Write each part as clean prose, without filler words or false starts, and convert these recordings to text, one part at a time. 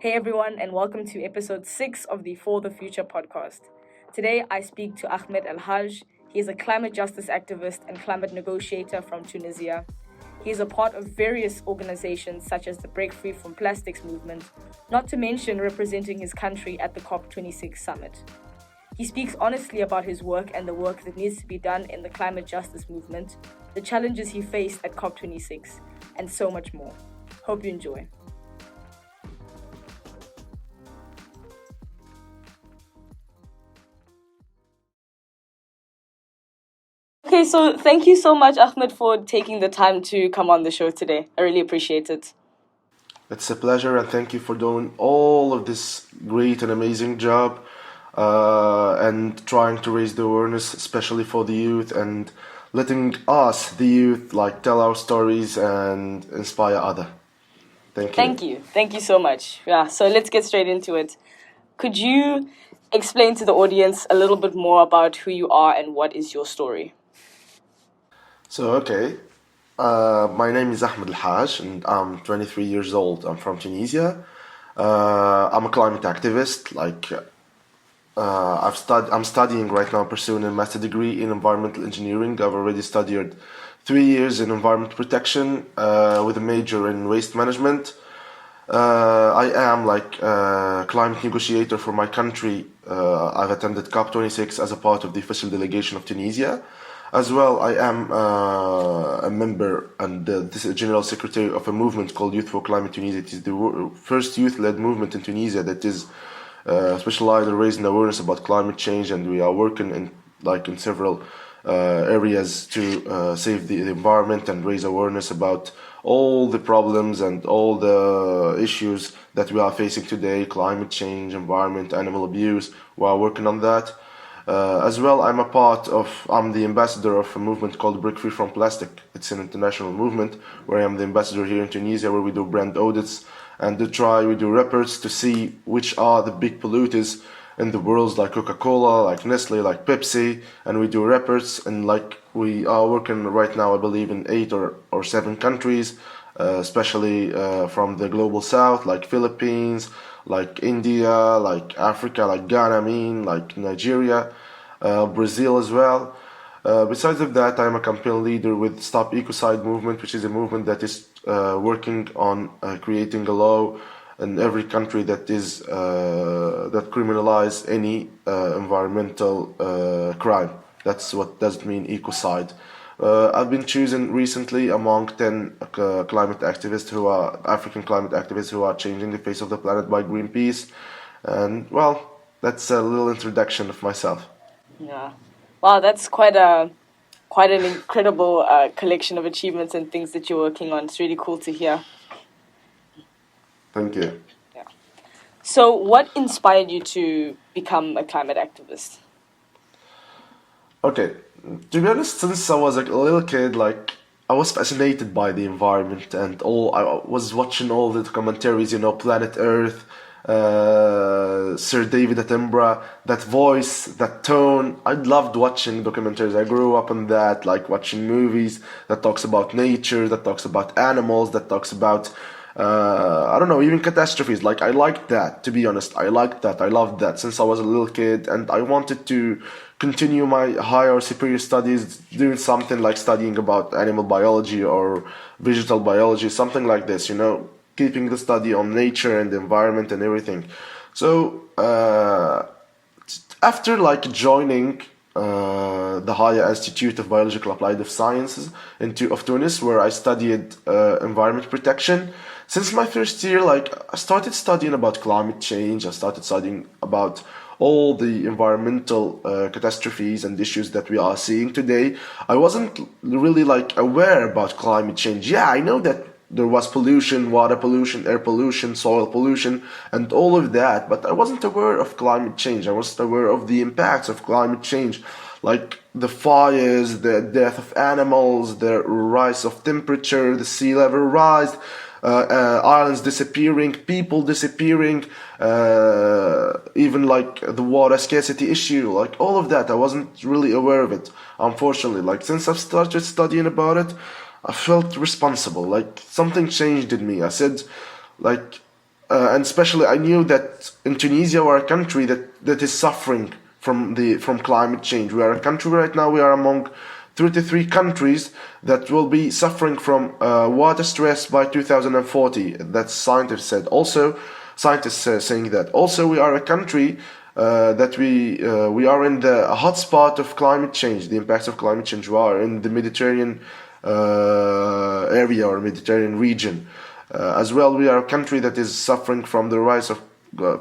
Hey everyone, and welcome to episode 6 of the For the Future podcast. Today I speak to Ahmed Elhadj. He is a climate justice activist and climate negotiator from Tunisia. He is a part of various organizations such as the Break Free from Plastics movement, not to mention representing his country at the COP26 summit. He speaks honestly about his work and the work that needs to be done in the climate justice movement, the challenges he faced at COP26, and so much more. Hope you enjoy. Okay, so thank you so much, Ahmed, for taking the time to come on the show today. I really appreciate it. It's a pleasure, and thank you for doing all of this great and amazing job and trying to raise the awareness, especially for the youth, and letting us, the youth, like tell our stories and inspire other. Thank you. Thank you. Thank you so much. Yeah, so let's get straight into it. Could you explain to the audience a little bit more about who you are and what is your story? My name is Ahmed Elhadj, and I'm 23 years old. I'm from Tunisia. I'm a climate activist. I'm studying right now, pursuing a master degree in environmental engineering. I've already studied 3 years in environment protection with a major in waste management. I am like a climate negotiator for my country. I've attended COP26 as a part of the official delegation of Tunisia. As well, I am a member and this is general secretary of a movement called Youth for Climate Tunisia. It is the first youth-led movement in Tunisia that is specialized in raising awareness about climate change, and we are working in several areas to save the environment and raise awareness about all the problems and all the issues that we are facing today: climate change, environment, animal abuse. We are working on that. As well, I'm the ambassador of a movement called Break Free from Plastic. It's an international movement where I am the ambassador here in Tunisia, where we do brand audits and we do reports to see which are the big polluters in the world, like Coca-Cola, like Nestle, like Pepsi, and we do reports, and we are working right now, I believe, in 8 or 7 countries, especially from the global south, like Philippines, like India, like Africa, like Ghana, like Nigeria, Brazil as well. Besides of that, I'm a campaign leader with Stop Ecocide movement, which is a movement that is working on creating a law in every country that criminalize any environmental crime. That's what does it mean, ecocide. I've been chosen recently among 10 African climate activists who are changing the face of the planet by Greenpeace. And well, that's a little introduction of myself. Yeah. Wow, that's quite an incredible collection of achievements and things that you're working on. It's really cool to hear. Thank you. Yeah. So what inspired you to become a climate activist? Okay, to be honest, since I was a little kid, I was fascinated by the environment and all. I was watching all the commentaries, Planet Earth, Sir David Attenborough, that voice, that tone. I loved watching documentaries. I grew up on that, like watching movies that talks about nature, that talks about animals, that talks about I don't know, even catastrophes. I liked that, to be honest. I liked that. I loved that since I was a little kid, and I wanted to continue my higher superior studies doing something like studying about animal biology or vegetal biology, something like this, keeping the study on nature and the environment and everything. So after joining the Higher Institute of Biological Applied Sciences of Tunis, where I studied environment protection. Since my first year, I started studying about climate change. I started studying about all the environmental catastrophes and issues that we are seeing today. I wasn't really aware about climate change. Yeah, I know that there was pollution, water pollution, air pollution, soil pollution, and all of that, but I wasn't aware of climate change. I wasn't aware of the impacts of climate change, like the fires, the death of animals, the rise of temperature, the sea level rise, islands disappearing, people disappearing, even the water scarcity issue, all of that. I wasn't really aware of it, unfortunately. Since I've started studying about it, I felt responsible. Something changed in me. I said, and especially I knew that in Tunisia we're a country that is suffering from climate change. We are a country right now. We are among 33 countries that will be suffering from water stress by 2040. That's scientists said. Also, scientists saying that. Also, we are a country that we are in the hotspot of climate change. The impacts of climate change. We are in the Mediterranean area or Mediterranean region. As well, we are a country that is suffering from the rise of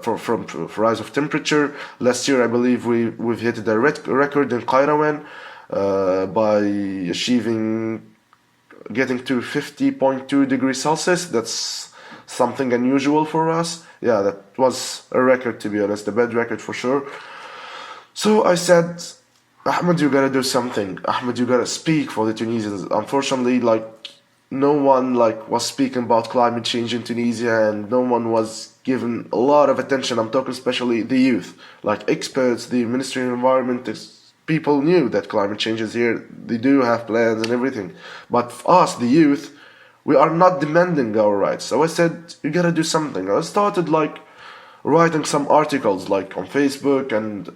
from rise of temperature. Last year, I believe we've hit a record in Qayrawan by getting to 50.2 degrees Celsius. That's something unusual for us. Yeah, that was a record, to be honest, a bad record for sure. So I said, Ahmed, you gotta do something. Ahmed, you gotta speak for the Tunisians. Unfortunately, no one was speaking about climate change in Tunisia, and no one was given a lot of attention. I'm talking especially the youth, like experts, the Ministry of Environment. People knew that climate change is here. They do have plans and everything, but for us, the youth, we are not demanding our rights. So I said, you gotta do something. I started writing some articles on Facebook and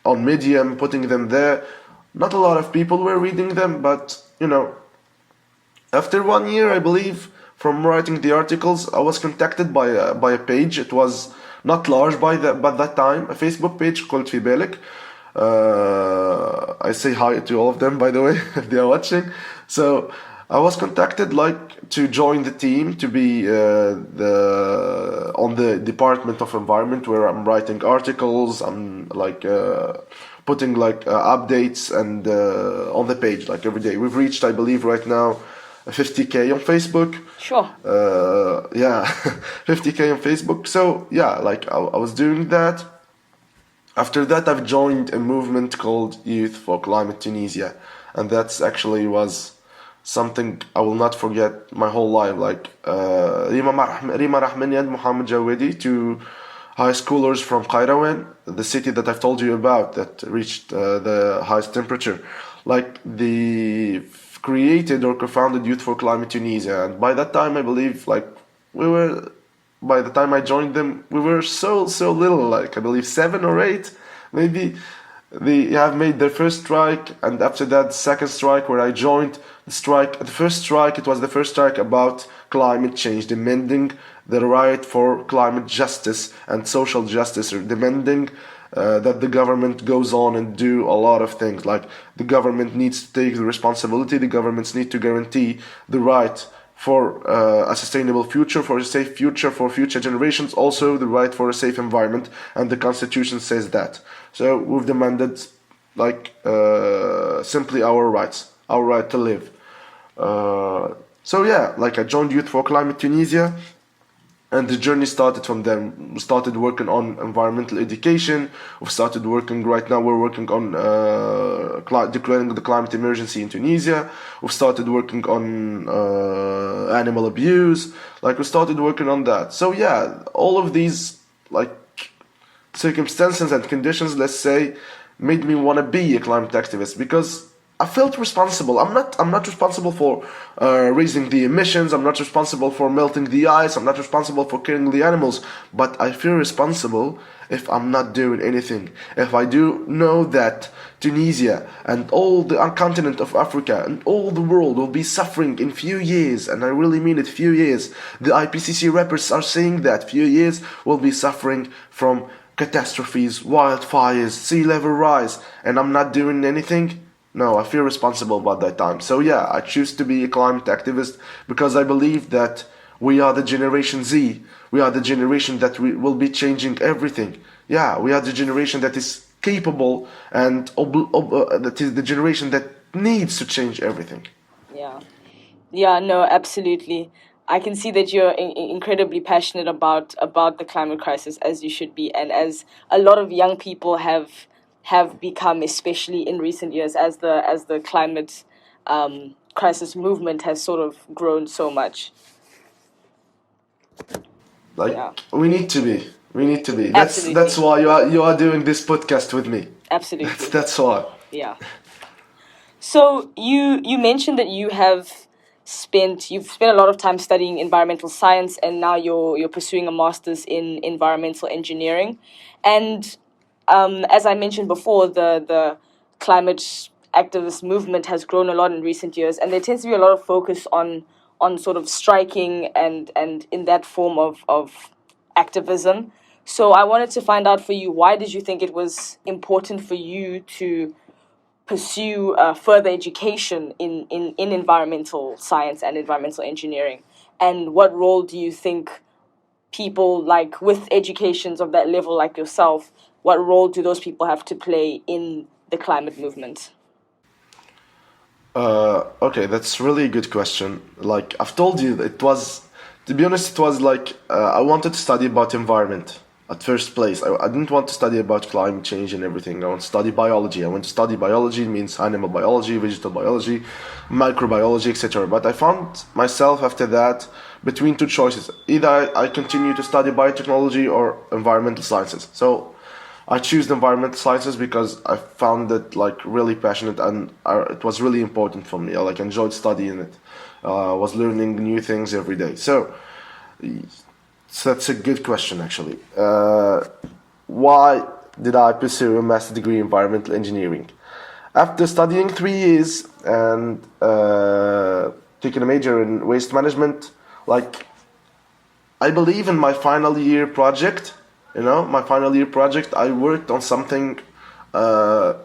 on Medium, putting them there. Not a lot of people were reading them, but after 1 year, I believe, from writing the articles, I was contacted by a page. It was not large by that time, a Facebook page called Fi Belek. I say hi to all of them, by the way, if they are watching. So I was contacted to join the team, to be on the Department of Environment, where I'm writing articles. I'm putting updates and on the page every day. We've reached, I believe, right now 50k on Facebook. Sure. Yeah, 50k on Facebook. So yeah, I was doing that. After that, I've joined a movement called Youth for Climate Tunisia, and that's actually was something I will not forget my whole life. Rima Rahmaniad, Muhammad Jawedi, two high schoolers from Qayrawan, the city that I've told you about that reached the highest temperature. The created or co-founded Youth for Climate Tunisia, and by that time I believe by the time I joined them we were so little, I believe 7 or 8 maybe. They have made their first strike, and after that second strike where I joined the strike. The first strike, it was the first strike about climate change, demanding the right for climate justice and social justice, or demanding that the government goes on and do a lot of things. The government needs to take the responsibility, the governments need to guarantee the right for a sustainable future, for a safe future for future generations, also the right for a safe environment, and the constitution says that. So we've demanded simply our rights, our right to live. I joined Youth for Climate Tunisia, and the journey started from there. We started working on environmental education. We've started working, right now we're working on declaring the climate emergency in Tunisia. We've started working on animal abuse. We started working on that. So yeah, all of these circumstances and conditions, let's say, made me want to be a climate activist, because I felt responsible. I'm not responsible for raising the emissions. I'm not responsible for melting the ice. I'm not responsible for killing the animals. But I feel responsible if I'm not doing anything. If I do know that Tunisia and all the continent of Africa and all the world will be suffering in few years, and I really mean it, few years. The IPCC reports are saying that few years will be suffering from catastrophes, wildfires, sea level rise, and I'm not doing anything. No, I feel responsible about that time. So yeah, I choose to be a climate activist because I believe that we are the Generation Z. We are the generation that will be changing everything. Yeah, we are the generation that is capable, and that is the generation that needs to change everything. Yeah, no, absolutely. I can see that you're incredibly passionate about the climate crisis, as you should be, and as a lot of young people have become, especially in recent years, as the climate crisis movement has sort of grown so much. We need to be. We need to be. Absolutely. That's why you are doing this podcast with me. Absolutely. That's why. Yeah. So you mentioned that you have you've spent a lot of time studying environmental science, and now you're pursuing a master's in environmental engineering. And as I mentioned before, the climate activist movement has grown a lot in recent years, and there tends to be a lot of focus on sort of striking and in that form of activism. So I wanted to find out for you, why did you think it was important for you to pursue further education in environmental science and environmental engineering? And what role do you think people like with educations of that level like yourself, what role do those people have to play in the climate movement? Okay, that's really a good question. Like I've told you, to be honest, it was like I wanted to study about environment at first place. I didn't want to study about climate change and everything. I want to study biology. I want to study biology, means animal biology, vegetal biology, microbiology, etc. But I found myself after that between two choices. Either I continue to study biotechnology or environmental sciences. So I choose the environmental sciences because I found it like really passionate, and it was really important for me. I like enjoyed studying it. Was learning new things every day. So that's a good question actually. Why did I pursue a master's degree in environmental engineering? After studying 3 years and taking a major in waste management, like I believe in my final year project. My final year project, I worked on something,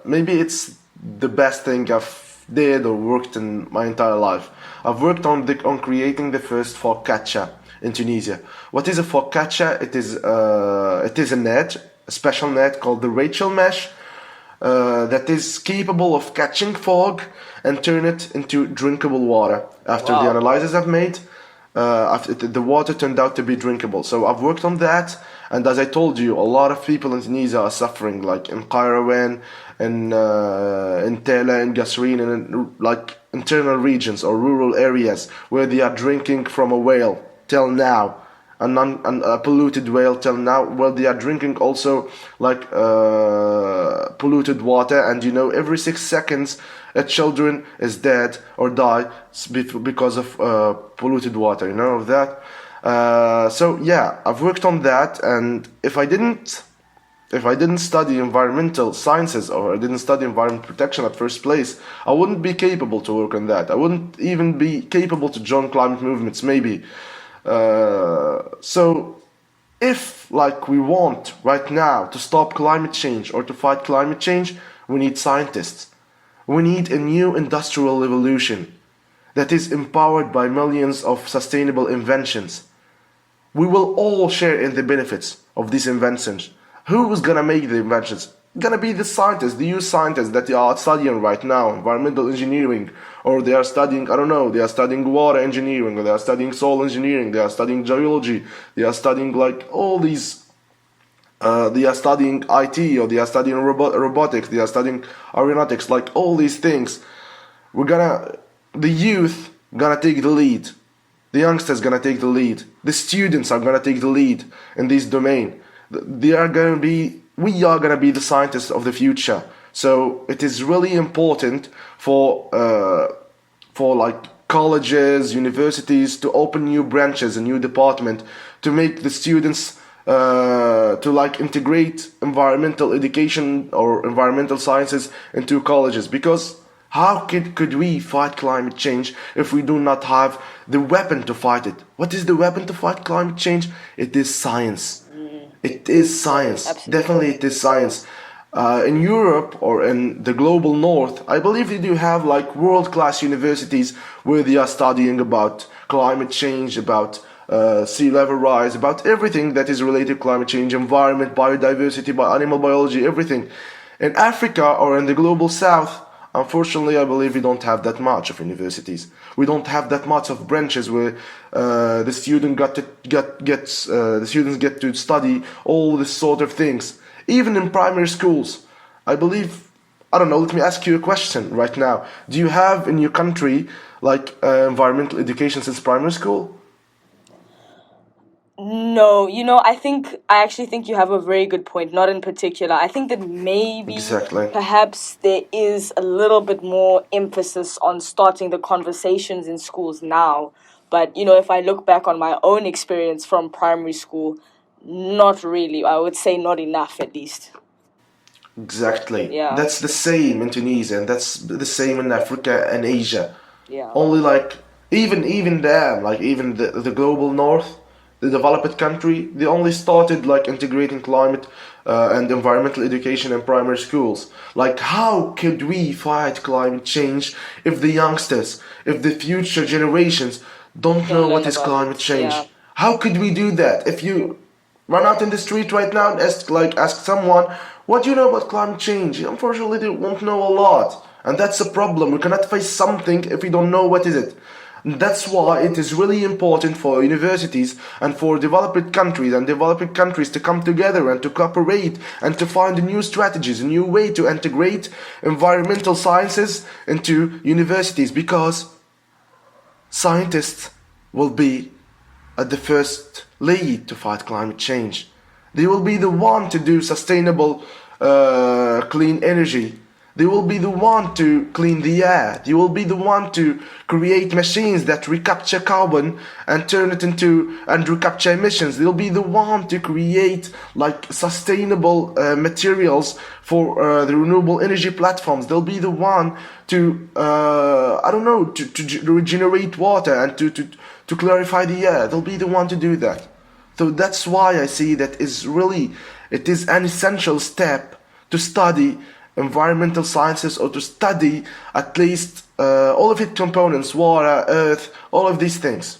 maybe it's the best thing I've did or worked in my entire life. I've worked on creating the first focaccia in Tunisia. What is a focaccia? It is a net, a special net called the Rachel mesh, that is capable of catching fog and turn it into drinkable water. After the analysis I've made, the water turned out to be drinkable. So I've worked on that, and as I told you, a lot of people in Tunisia are suffering, like in Qayrawan, in Tela, in Gasreen, and in like internal regions or rural areas where they are drinking from a whale till now, a polluted whale till now. Well, they are drinking also like polluted water, and every 6 seconds a children is dead or die because of polluted water. You know of that. So yeah, I've worked on that, and if I didn't study environmental sciences, or I didn't study environment protection at first place, I wouldn't be capable to work on that. I wouldn't even be capable to join climate movements, maybe. So if like we want right now to stop climate change or to fight climate change, we need scientists. We need a new industrial revolution that is empowered by millions of sustainable inventions. We will all share in the benefits of these inventions. Who is gonna make the inventions? Gonna be the scientists, the youth scientists that are studying right now environmental engineering, or they are studying, I don't know, they are studying water engineering, or they are studying soil engineering, they are studying geology, they are studying like all these. They are studying IT, or they are studying robotics, they are studying aeronautics, like all these things. The youth gonna take the lead. The youngsters gonna take the lead. The students are gonna take the lead in this domain. We are gonna be the scientists of the future. So it is really important for like colleges, universities to open new branches, a new department to make the students to like integrate environmental education or environmental sciences into colleges, because how could we fight climate change if we do not have the weapon to fight it? What is the weapon to fight climate change? It is science. It is science. Absolutely. Definitely it is science. In Europe or in the global north, I believe they do have like world-class universities where they are studying about climate change, about sea level rise, about everything that is related to climate change, environment, biodiversity, animal biology, everything. In Africa or in the global south, unfortunately, I believe we don't have that much of universities. We don't have that much of branches where the students get to study all this sort of things. Even in primary schools, I believe. I don't know. Let me ask you a question right now. Do you have in your country like environmental education since primary school? No, I actually think you have a very good point, not in particular. I think that maybe Exactly. perhaps there is a little bit more emphasis on starting the conversations in schools now. But, if I look back on my own experience from primary school, not really. I would say not enough, at least. Exactly. Yeah, That's the same in Tunisia, and that's the same in Africa and Asia. yeah. Only like even them, like even the global north, the developed country, they only started like integrating climate and environmental education in primary schools. Like how could we fight climate change if the youngsters, if the future generations don't Don't know learn what is about climate it. Yeah, change? How could we do that? If you run out in the street right now and ask someone, what do you know about climate change? Unfortunately, they won't know a lot. And that's a problem. We cannot face something if we don't know what is it. And that's why it is really important for universities and for developed countries and developing countries to come together and to cooperate and to find new strategies, a new way to integrate environmental sciences into universities, because scientists will be at the first lead to fight climate change. They will be the one to do sustainable clean energy. They will be the one to clean the air. They will be the one to create machines that recapture carbon and turn it into and recapture emissions. They'll be the one to create like sustainable materials for the renewable energy platforms. They'll be the one to I don't know, to regenerate water and to clarify the air. They'll be the one to do that. So that's why I see that it is an essential step to study environmental sciences, or to study at least all of its components, water, earth, all of these things.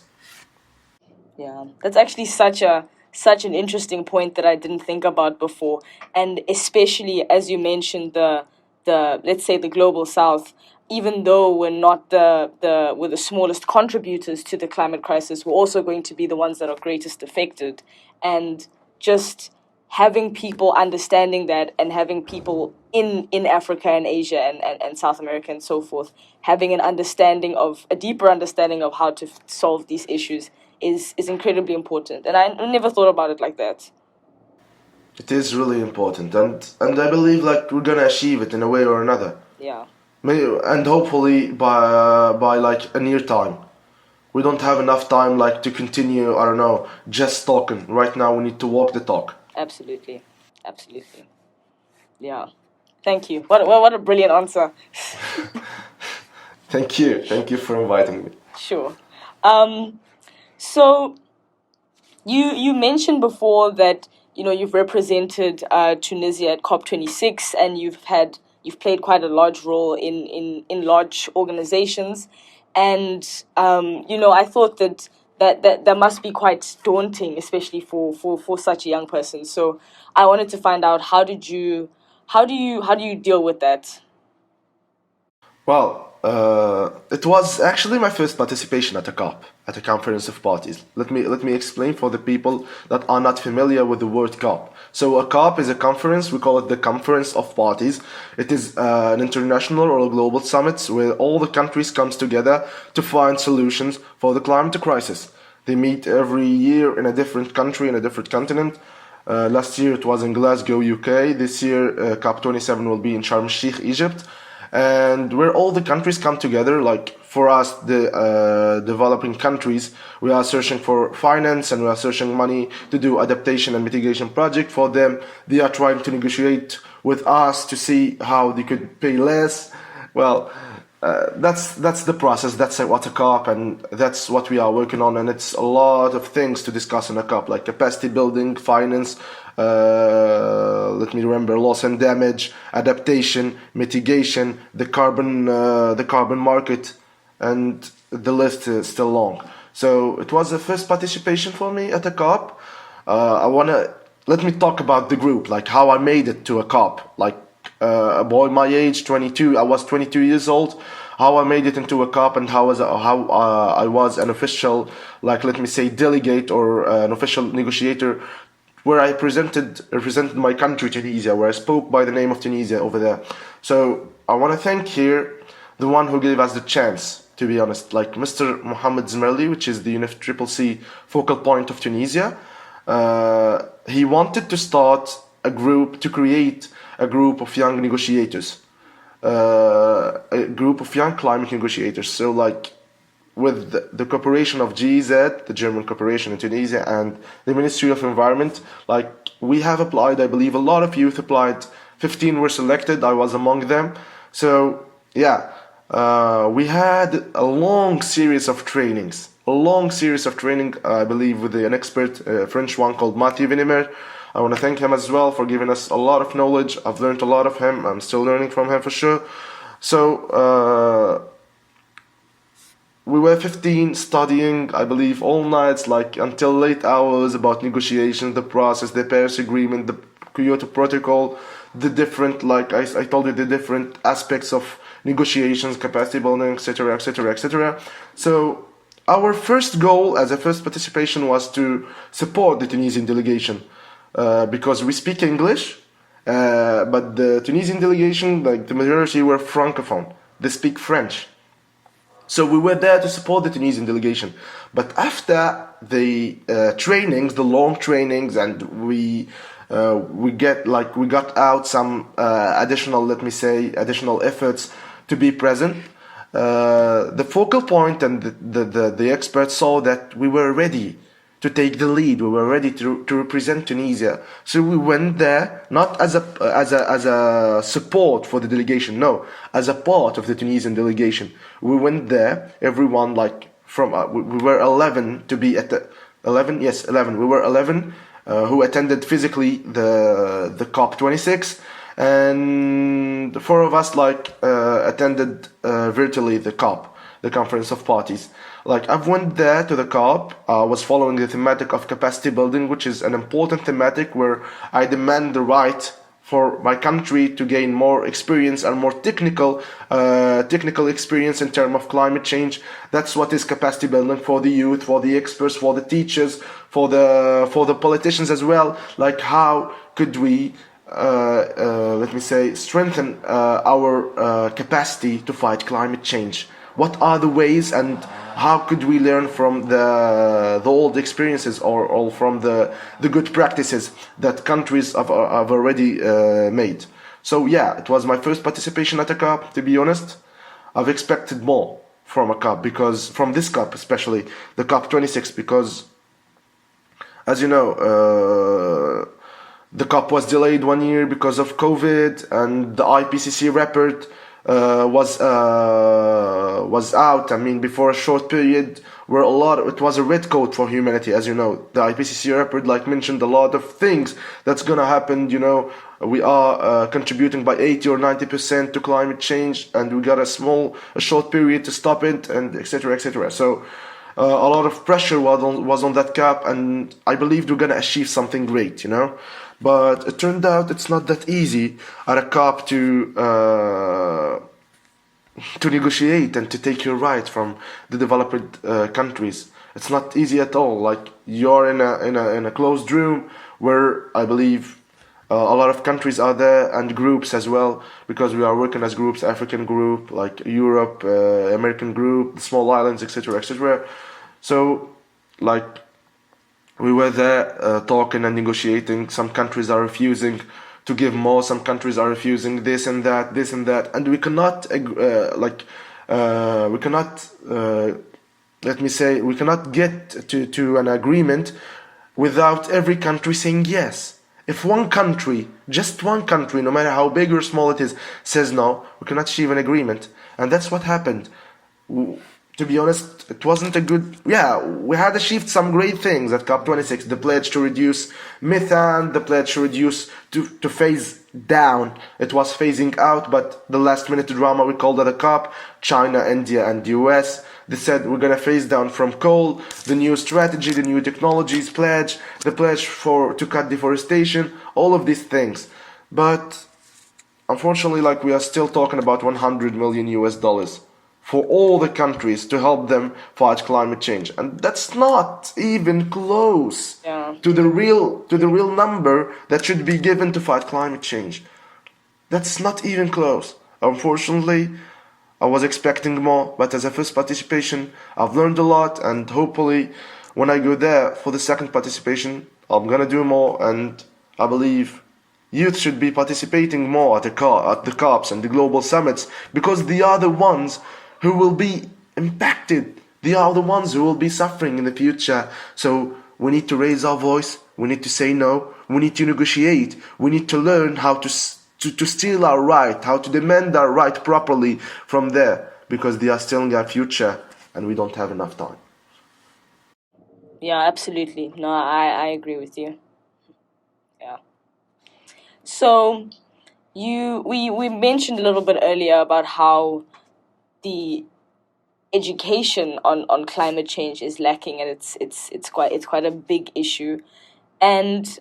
yeah. That's actually such an interesting point that I didn't think about before, and especially as you mentioned the let's say the global south. Even though we're the smallest contributors to the climate crisis, we're also going to be the ones that are greatest affected. And just having people understanding that, and having people in Africa and Asia and South America and so forth having a deeper understanding of how to solve these issues is incredibly important. And I never thought about it like that. It is really important, and I believe like we're gonna achieve it in a way or another. Yeah, And hopefully by like a near time. We don't have enough time like to continue. I don't know, just talking. Right now, we need to walk the talk. absolutely, absolutely. Yeah, thank you. What a brilliant answer. Thank you for inviting me. Sure. Um, so you mentioned before that you've represented Tunisia at COP26, and you've played quite a large role in large organizations, and I thought that must be quite daunting, especially for such a young person. So I wanted to find out, how do you deal with that? Well, it was actually my first participation at a COP, at a conference of parties. Let me explain for the people that are not familiar with the word COP. So a COP is a conference. We call it the Conference of Parties. It is an international or a global summit where all the countries comes together to find solutions for the climate crisis. They meet every year in a different country, in a different continent. Last year it was in Glasgow, UK. This year, COP27 will be in Sharm el-Sheikh, Egypt, and where all the countries come together. Like for us, the developing countries, we are searching for finance and we are searching money to do adaptation and mitigation project. For them, they are trying to negotiate with us to see how they could pay less. Well, that's the process. That's what a COP, and that's what we are working on. And it's a lot of things to discuss in a COP, like capacity building, finance. Let me remember: loss and damage, adaptation, mitigation, the carbon market, and the list is still long. So it was the first participation for me at a COP. I wanna Let me talk about the group, like how I made it to a COP. Like a boy my age, 22. I was 22 years old. How I made it into a COP, and how I was an official, like let me say, delegate or an official negotiator, where I represented my country, Tunisia, where I spoke by the name of Tunisia over there. So I want to thank here the one who gave us the chance to be honest. Like Mr. Mohammed Zmerli, which is the UNFCCC focal point of Tunisia, he wanted to create a group of young negotiators, a group of young climate negotiators. So like with the cooperation of GZ, the German corporation in Tunisia, and the Ministry of Environment, like we have applied, I believe a lot of youth applied, 15 were selected, I was among them. So yeah, we had a long series of trainings, I believe with an expert, French one called Mathieu Venimer. I want to thank him as well for giving us a lot of knowledge. I've learned a lot of him, I'm still learning from him for sure. So we were 15 studying, I believe, all nights, like until late hours about negotiations, the process, the Paris Agreement, the Kyoto Protocol, the different, like I told you, the different aspects of negotiations, capacity building, etc., etc., etc. So our first goal as a first participation was to support the Tunisian delegation because we speak English, but the Tunisian delegation, like the majority were Francophone, they speak French. So we were there to support the Tunisian delegation. But after the trainings, the long trainings, and we got out some additional efforts to be present. The focal point and the experts saw that we were ready to take the lead. We were ready to represent Tunisia. So we went there not as a support for the delegation, no, as a part of the Tunisian delegation. We went there, everyone like from we were 11 to be at the 11. Yes, 11. We were 11 who attended physically the COP26, and the 4 of us attended virtually the COP, the Conference of Parties. Like I've went there to the COP, was following the thematic of capacity building, which is an important thematic where I demand the right for my country to gain more experience and more technical experience in terms of climate change. That's what is capacity building for the youth, for the experts, for the teachers, for the politicians as well. Like how could we strengthen our capacity to fight climate change? What are the ways, and how could we learn from the old experiences or from the good practices that countries have already made? So yeah, it was my first participation at a COP, to be honest. I've expected more from a COP, because from this COP especially, the COP26, because as you know, the COP was delayed 1 year because of COVID, and the IPCC report was out. I mean, before a short period, where it was a red coat for humanity. As you know, the IPCC report mentioned a lot of things that's gonna happen. You know, we are contributing by 80 or 90% to climate change, and we got a short period to stop it, and etc. etc. So a lot of pressure was on that COP, and I believed we're gonna achieve something great. You know. But it turned out it's not that easy at a COP to negotiate and to take your right from the developed countries. It's not easy at all. Like you're in a closed room where I believe a lot of countries are there, and groups as well, because we are working as groups, African group, like Europe, American group, the small islands, etc., etc. So like we were there talking and negotiating. Some countries are refusing to give more. Some countries are refusing this and that, and we cannot we cannot get to an agreement without every country saying yes. If one country, just one country, no matter how big or small it is, says no, we cannot achieve an agreement, and that's what happened. To be honest, it wasn't a good... Yeah, we had achieved some great things at COP26. The pledge to reduce methane, the pledge to phase down. It was phasing out, but the last minute drama, we called at a COP, China, India, and the US, they said we're going to phase down from coal, the new strategy, the new technologies pledge, the pledge to cut deforestation, all of these things. But unfortunately, we are still talking about $100 million for all the countries to help them fight climate change, and that's not even close to the real number that should be given to fight climate change. That's not even close. Unfortunately, I was expecting more, but as a first participation, I've learned a lot, and hopefully, when I go there for the second participation, I'm gonna do more, and I believe youth should be participating more at the COPs and the global summits, because they are the ones who will be impacted. They are the ones who will be suffering in the future. So we need to raise our voice. We need to say no. We need to negotiate. We need to learn how to steal our right, how to demand our right properly from there, because they are stealing our future and we don't have enough time. Yeah, absolutely. No, I agree with you. Yeah. So we mentioned a little bit earlier about how the education on climate change is lacking, and it's quite a big issue. And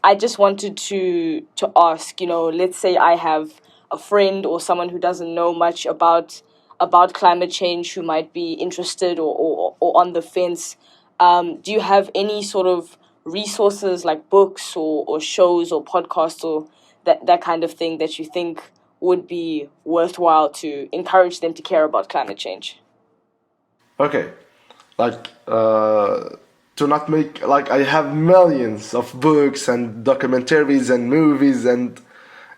I just wanted to ask, let's say I have a friend or someone who doesn't know much about climate change, who might be interested or on the fence. Do you have any sort of resources like books or shows or podcasts or that kind of thing that you think would be worthwhile to encourage them to care about climate change? Okay, like to not make like I have millions of books and documentaries and movies and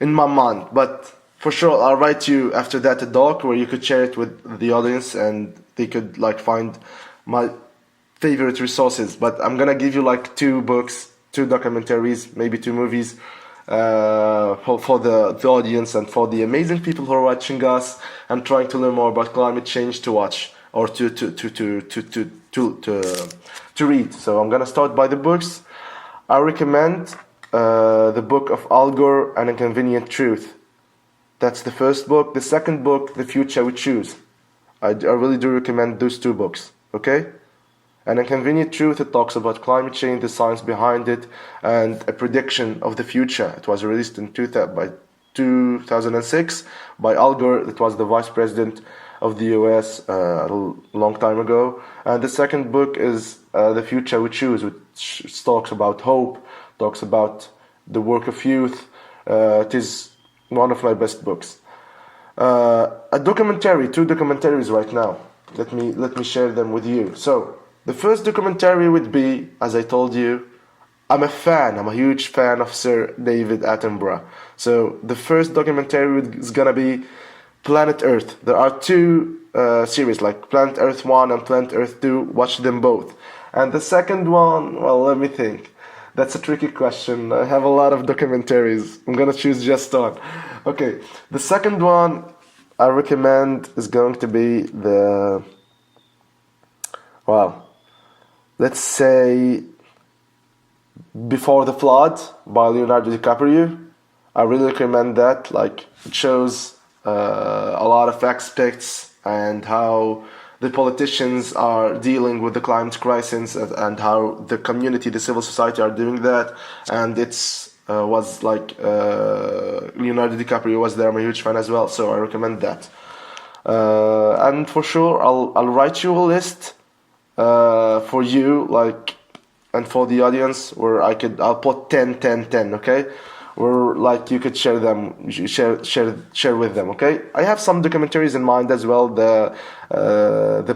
in my mind, but for sure I'll write you after that a doc where you could share it with the audience and they could like find my favorite resources. But I'm gonna give you like two books, two documentaries, maybe two movies for the audience and for the amazing people who are watching us and trying to learn more about climate change to watch or to read. So I'm gonna start by the books. I recommend the book of Al Gore, An Inconvenient Truth. That's the first book. The second book, The Future We Choose. I really do recommend those two books. Okay? An Inconvenient Truth, it talks about climate change, the science behind it, and a prediction of the future. It was released in 2006 by Al Gore. It was the vice president of the US a long time ago. And the second book is The Future We Choose, which talks about hope, talks about the work of youth. It is one of my best books. A documentary, two documentaries right now. Let me share them with you. So the first documentary would be, as I told you, I'm a huge fan of Sir David Attenborough. So the first documentary is gonna be Planet Earth. There are two series, like Planet Earth 1 and Planet Earth 2. Watch them both. And the second one, well, let me think. That's a tricky question. I have a lot of documentaries. I'm gonna choose just one. Okay, the second one I recommend is going to be let's say Before the Flood by Leonardo DiCaprio. I really recommend that. Like, it shows a lot of aspects and how the politicians are dealing with the climate crisis and how the community, the civil society are doing that. And it's was like Leonardo DiCaprio was there. I'm a huge fan as well, so I recommend that. And for sure, I'll write you a list for you, like, and for the audience, where I'll put 10, 10, 10, okay? Where like you could share with them, okay? I have some documentaries in mind as well. The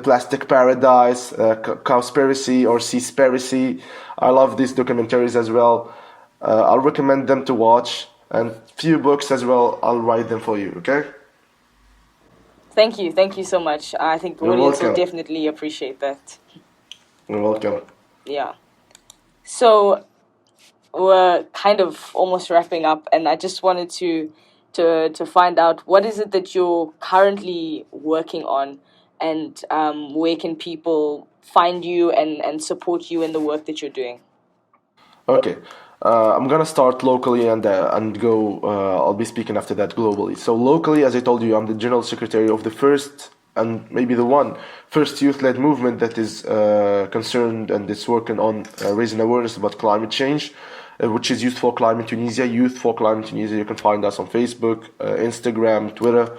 Plastic Paradise, Cowspiracy or Seaspiracy. I love these documentaries as well. I'll recommend them to watch, and few books as well. I'll write them for you, okay? Thank you so much. I think the audience will definitely appreciate that. You're welcome. Yeah. So we're kind of almost wrapping up, and I just wanted to find out, what is it that you're currently working on, and where can people find you and support you in the work that you're doing? Okay. I'm gonna start locally and go. I'll be speaking after that globally. So locally, as I told you, I'm the general secretary of the first and maybe the first youth-led movement that is concerned and is working on raising awareness about climate change, which is Youth for Climate Tunisia. Youth for Climate Tunisia. You can find us on Facebook, Instagram, Twitter.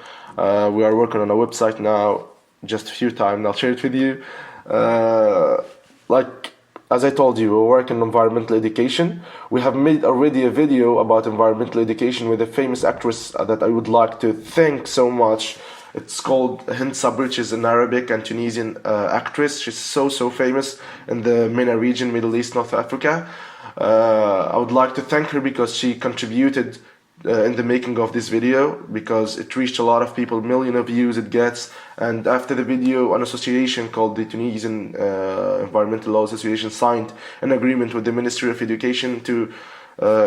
We are working on a website now. Just a few times, I'll share it with you. As I told you, we work in environmental education. We have made already a video about environmental education with a famous actress that I would like to thank so much. It's called Hind Sabri, which is an Arabic and Tunisian actress. She's so famous in the MENA region, Middle East, North Africa. I would like to thank her because she contributed in the making of this video, because it reached a lot of people, million of views it gets. And after the video, an association called the Tunisian Environmental Law Association signed an agreement with the Ministry of Education to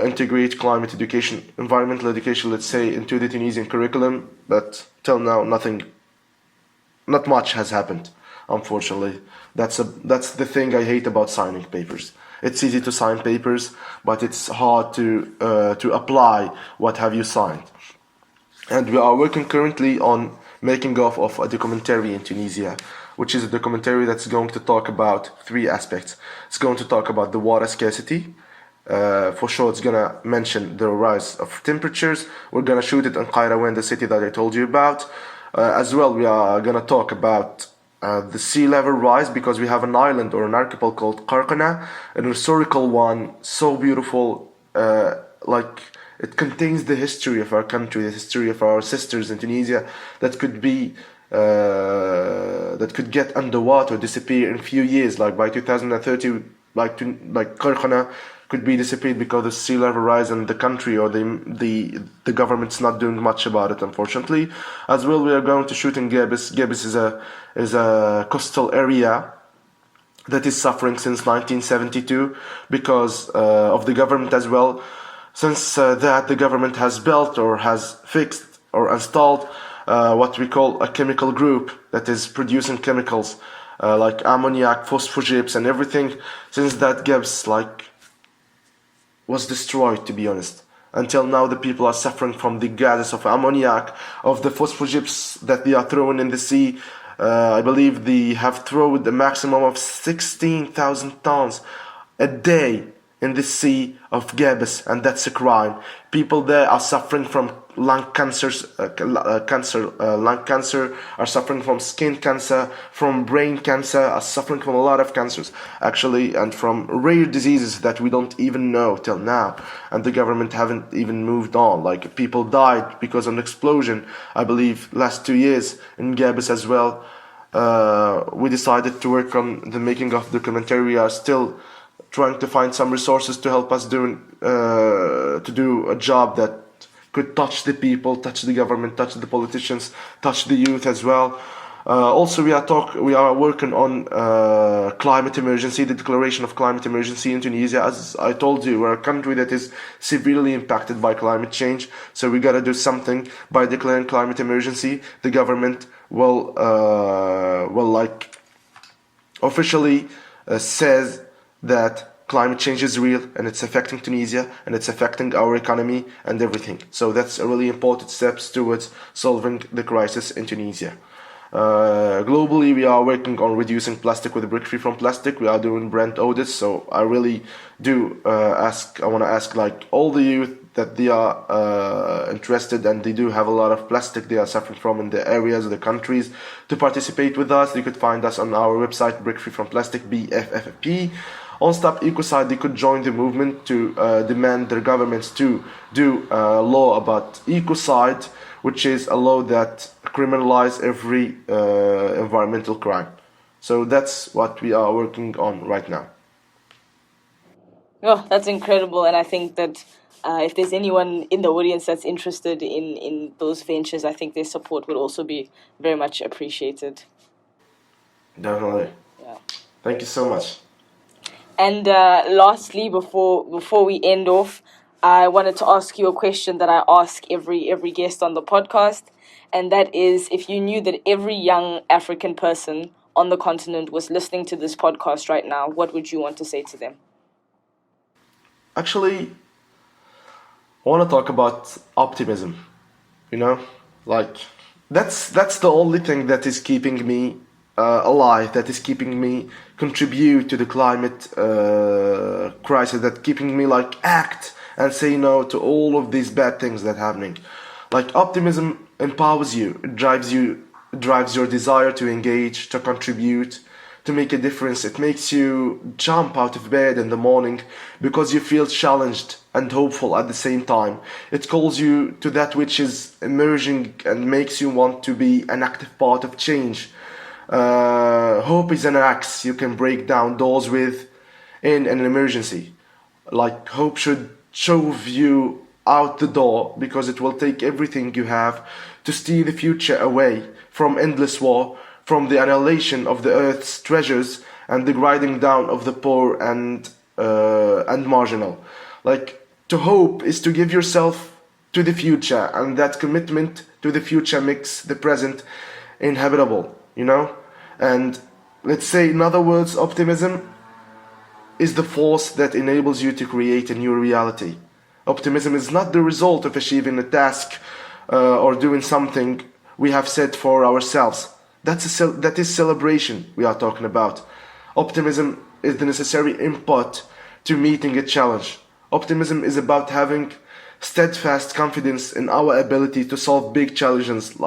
integrate climate education, environmental education, let's say, into the Tunisian curriculum. But till now, not much has happened, unfortunately. That's the thing I hate about signing papers. It's easy to sign papers, but it's hard to apply what have you signed. And we are working currently on making of a documentary in Tunisia, which is a documentary that's going to talk about three aspects. It's going to talk about the water scarcity. For sure, it's gonna mention the rise of temperatures. We're gonna shoot it in Qayrawaan, the city that I told you about. As well, we are gonna talk about the sea level rise, because we have an island or an archipelago called Qarqana, an historical one, so beautiful. Like, it contains the history of our country, the history of our sisters in Tunisia that could get underwater, disappear in a few years. Like by 2030, like Qarqana could be disappeared because the sea level rise, and the country or the government's not doing much about it, unfortunately. As well, we are going to shoot in Gebis. Gebis is a coastal area that is suffering since 1972 because of the government as well. Since that the government has built or has fixed or installed what we call a chemical group that is producing chemicals like ammoniac, phosphogyps, and everything. Since that Gebs was destroyed, to be honest. Until now, the people are suffering from the gases of ammoniac, of the phosphogyps that they are throwing in the sea. I believe they have thrown a maximum of 16,000 tons a day in the sea of Gebes, and that's a crime. People there are suffering from lung cancer, are suffering from skin cancer, from brain cancer, are suffering from a lot of cancers, actually, and from rare diseases that we don't even know till now, and the government haven't even moved on. Like, people died because of an explosion, I believe, last 2 years in Gebes as well. We decided to work on the making of the documentary. We are still trying to find some resources to help us to do a job that could touch the people, touch the government, touch the politicians, touch the youth as well. Also, we are working on climate emergency, the declaration of climate emergency in Tunisia. As I told you, we're a country that is severely impacted by climate change, so we gotta do something by declaring climate emergency. The government will officially says that climate change is real and it's affecting Tunisia and it's affecting our economy and everything. So that's a really important steps towards solving the crisis in Tunisia. Globally, we are working on reducing plastic with brick free from plastic. We are doing brand audits. So I really do I want to ask like all the youth that they are interested and they do have a lot of plastic they are suffering from in the areas of the countries to participate with us. You could find us on our website, Brick Free from Plastic, BFFP. On Stop Ecocide, they could join the movement to demand their governments to do a law about ecocide, which is a law that criminalizes every environmental crime. So that's what we are working on right now. Oh, that's incredible. And I think that if there's anyone in the audience that's interested in those ventures, I think their support would also be very much appreciated. Definitely. Yeah. Thank you so much. And lastly, before we end off, I wanted to ask you a question that I ask every guest on the podcast, and that is, if you knew that every young African person on the continent was listening to this podcast right now, what would you want to say to them? Actually, I want to talk about optimism. You know, like that's the only thing that is keeping me alive, that is keeping me contribute to the climate crisis, that keeping me like act and say no to all of these bad things that are happening. Like, optimism empowers you, it drives your desire to engage, to contribute, to make a difference. It makes you jump out of bed in the morning because you feel challenged and hopeful at the same time. It calls you to that which is emerging and makes you want to be an active part of change. Hope is an axe you can break down doors with in an emergency. Like, hope should shove you out the door because it will take everything you have to steal the future away from endless war, from the annihilation of the earth's treasures and the grinding down of the poor and marginal. Like, to hope is to give yourself to the future, and that commitment to the future makes the present inhabitable, you know? And let's say, in other words, optimism is the force that enables you to create a new reality. Optimism is not the result of achieving a task or doing something we have set for ourselves. That is celebration we are talking about. Optimism is the necessary input to meeting a challenge. Optimism is about having steadfast confidence in our ability to solve big challenges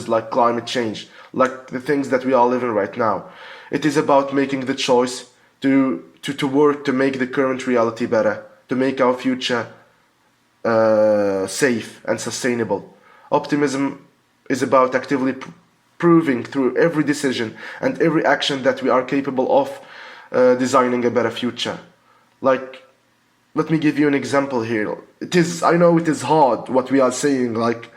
like climate change, like the things that we are living right now. It is about making the choice to work to make the current reality better, to make our future safe and sustainable. Optimism is about actively proving through every decision and every action that we are capable of designing a better future. Like, let me give you an example here. I know it is hard what we are saying, like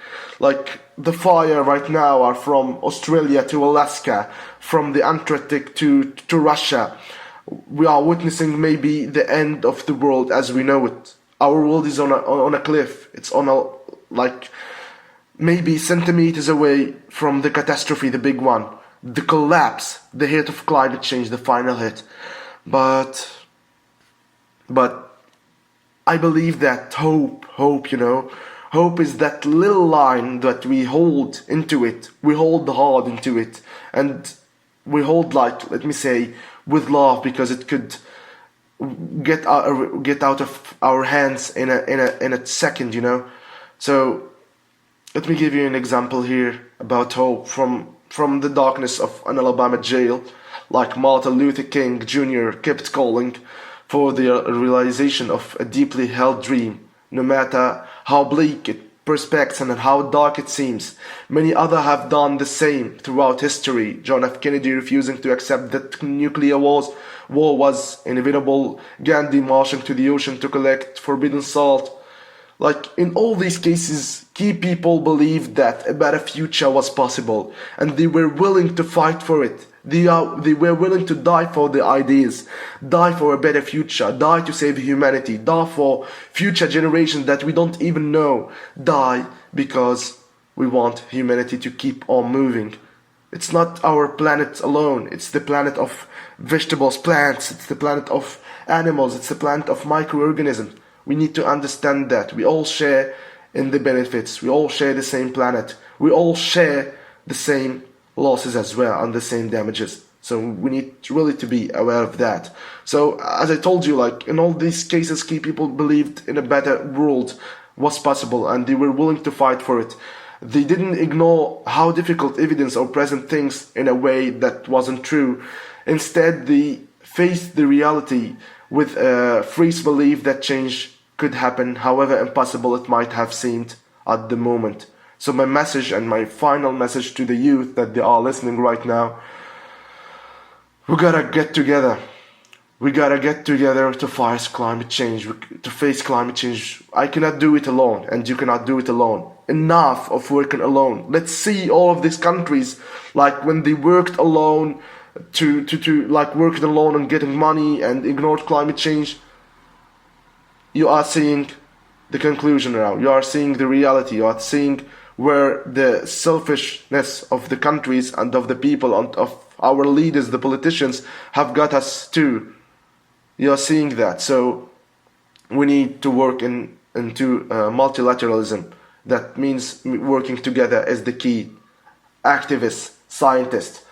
the fire right now are from Australia to Alaska, from the Antarctic to Russia. We are witnessing maybe the end of the world as we know it. Our world is on a cliff. It's on a, like, maybe centimeters away from the catastrophe, the big one, the collapse, the hit of climate change, the final hit. But I believe that hope, you know, hope is that little line that we hold into it. We hold hard into it, and we hold, like, let me say, with love, because it could get out of our hands in a second, you know. So let me give you an example here about hope from the darkness of an Alabama jail. Like Martin Luther King Jr. kept calling for the realization of a deeply held dream, no matter how bleak it prospects and how dark it seems. Many others have done the same throughout history. John F. Kennedy refusing to accept that nuclear war was inevitable, Gandhi marching to the ocean to collect forbidden salt. Like, in all these cases, key people believed that a better future was possible, and they were willing to fight for it. They were willing to die for the ideas, die for a better future, die to save humanity, die for future generations that we don't even know, die because we want humanity to keep on moving. It's not our planet alone, it's the planet of vegetables, plants, it's the planet of animals, it's the planet of microorganisms. We need to understand that we all share in the benefits, we all share the same planet, we all share the same losses as well and the same damages. So we need really to be aware of that. So as I told you, like, in all these cases, key people believed in a better world was possible, and they were willing to fight for it. They didn't ignore how difficult evidence or present things in a way that wasn't true. Instead, they faced the reality with a fresh belief that change could happen, however impossible it might have seemed at the moment. So my message, and my final message to the youth that they are listening right now, we gotta get together. We gotta get together to face climate change. To face climate change. I cannot do it alone, and you cannot do it alone. Enough of working alone. Let's see all of these countries, like when they worked alone, worked alone on getting money and ignored climate change. You are seeing the conclusion now. You are seeing the reality. You are seeing where the selfishness of the countries and of the people and of our leaders, the politicians, have got us to. You are seeing that. So we need to work into multilateralism. That means working together as the key. Activists, scientists,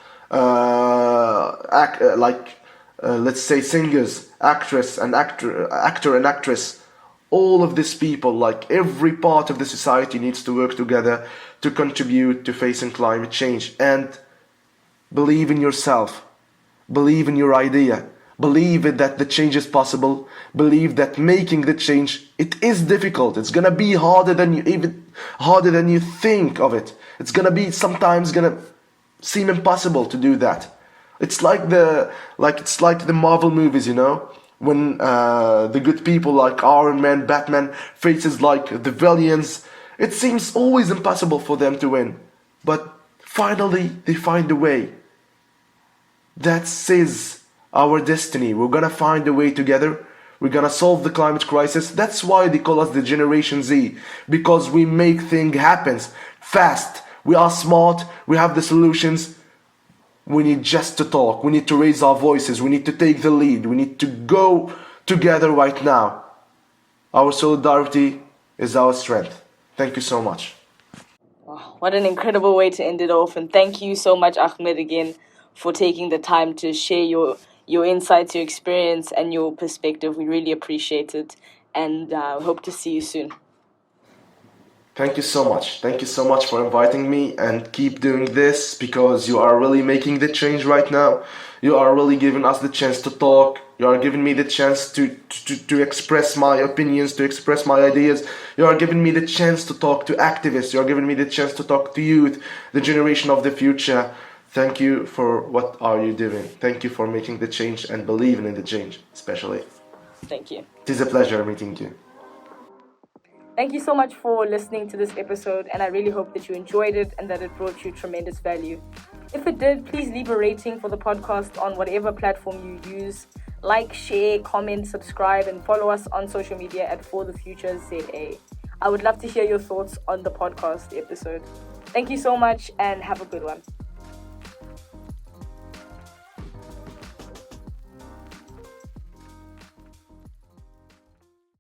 let's say singers, actor and actress. All of these people, like every part of the society, needs to work together to contribute to facing climate change. And believe in yourself. Believe in your idea. Believe it that the change is possible. Believe that making the change, it is difficult. It's gonna be harder than you think of it. It's gonna be sometimes gonna seem impossible to do that. It's like the Marvel movies, when the good people like Iron Man, Batman faces like the villains. It seems always impossible for them to win, but finally they find a way. That says our destiny. We're gonna find a way together. We're gonna solve the climate crisis. That's why they call us the Generation Z, because we make things happen fast. We are smart. We have the solutions. We need just to talk. We need to raise our voices. We need to take the lead. We need to go together right now. Our solidarity is our strength. Thank you so much. Oh, what an incredible way to end it off. And thank you so much, Ahmed, again, for taking the time to share your insights, your experience, and your perspective. We really appreciate it, and hope to see you soon. Thank you so much. Thank you so much for inviting me, and keep doing this because you are really making the change right now. You are really giving us the chance to talk. You are giving me the chance to express my opinions, to express my ideas. You are giving me the chance to talk to activists. You are giving me the chance to talk to youth, the generation of the future. Thank you for what are you doing. Thank you for making the change and believing in the change, especially. Thank you. It is a pleasure meeting you. Thank you so much for listening to this episode, and I really hope that you enjoyed it and that it brought you tremendous value. If it did, please leave a rating for the podcast on whatever platform you use. Like, share, comment, subscribe, and follow us on social media at For the Future ZA. I would love to hear your thoughts on the podcast episode. Thank you so much, and have a good one.